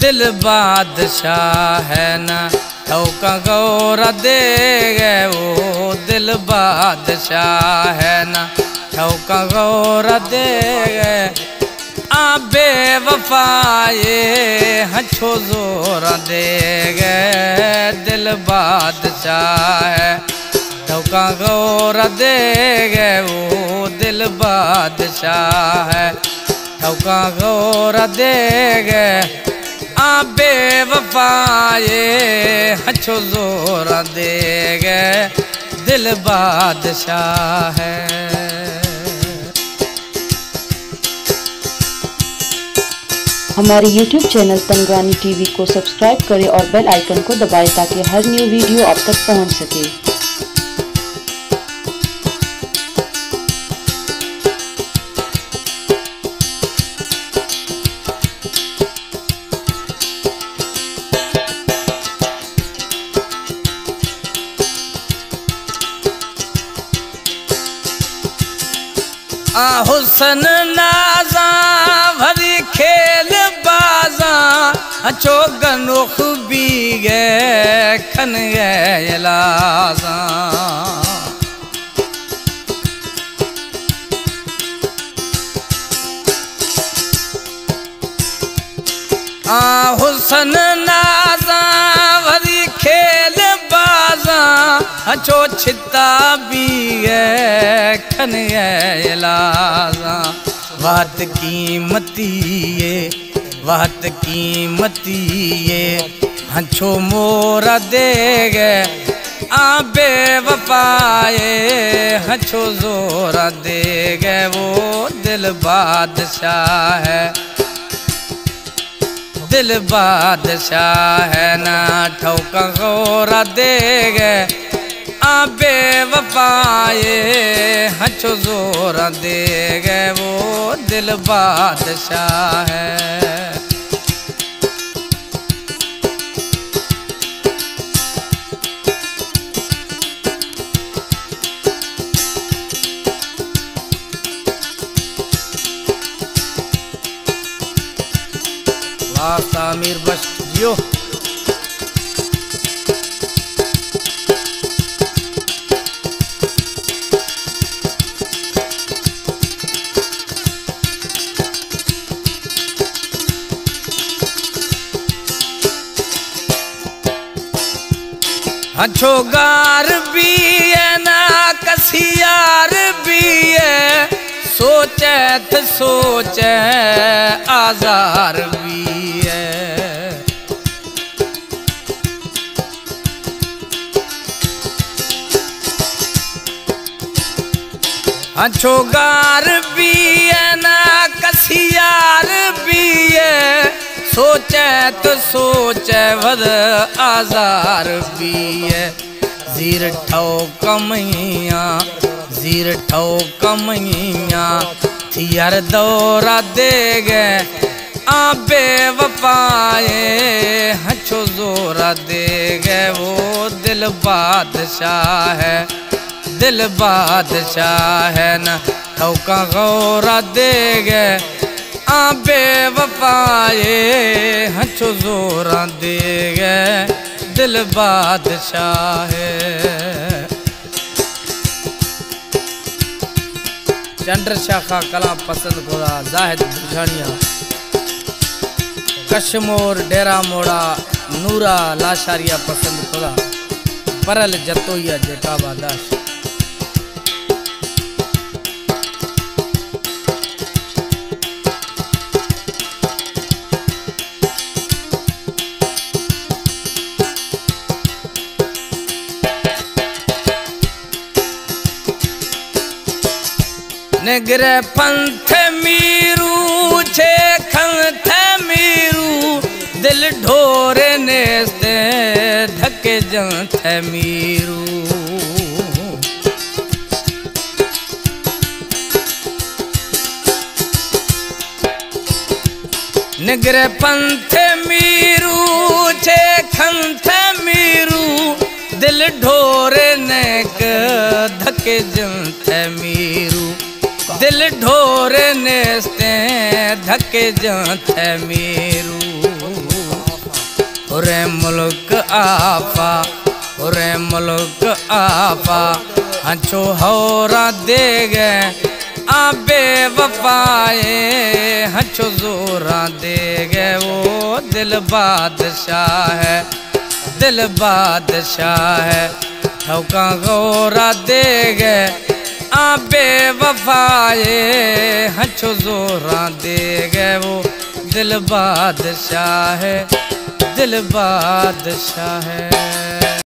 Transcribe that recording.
दिल बादशाह है ना ठौका गौर दे गए वो दिल बादशाह है ना ठौका गौर दे गए आ बेवफाए हछो जोर दे गए दिल बादशाह है ठौका गौर दे गए वो दिल बादशाह है ठौका गौर दे गए आ बेवफाए हछो जोर दे गए दिल बादशाह है। हमारे YouTube चैनल तंगवानी टीवी को सब्सक्राइब करें और बेल आइकन को दबाएं ताकि हर न्यू वीडियो आप तक पहुंच सके। हुसन नाजा भरी खेल बाजा अचो गनुख भी गए खन गए लाजा हुसन नाजा भरी खेल बाजा अचो छिता भी गए खन गए लाजा वात कीमती ये हछो मोरा दे गए आ बेवफाए हछो जोरा दे गए वो दिल बादशाह है दिल बादशाह है ना ठौका गौरा दे गए आ बेवफाए हछो जोरा दे गए वो दिल बादशाह है। तामीर बश जियो हछो गार भी है ना कसियार भी है सोचे आजार भी है हछो गार भी है ना कसियार भी है सोचे वद आजार भी है जीर ठौ कमैया थियर दौरा दे गए आ बेवफाए हछो जोरा दे गए वो दिल बादशाह है ना ठौका गौरा दे गए आ बेवफाए हछो जोरा दे गए दिल बादशाह है। चंद्रशाखा कला पसंद खोदा जाहिद बुझानिया कश्मोर डेरा मोड़ा नूरा लाशारिया पसंद खोदा परल जतोइया जेका बादाश निगरे पंथ मीरू छे खंथ मीरू दिल ढोरे नेस्ते धके जंथ मीरू निगरे पंथ मीरू छे खंथ मीरू दिल ढोरे नेक धके जंथ मीरू दिल ढोर नेस्ते धके जात मेरू उरे मुल्क आफा, उरे मुल्क आफा, हंचो होरा दे गए आबे वफाए, हंचो जोरा दे गए वो दिल बादशाह है, दिल बादशाह है। ठौका गौरा दे गए आबे वफाए, हंचो जोरा दे गए वो दिल बादशाह है, दिल बादशाह है।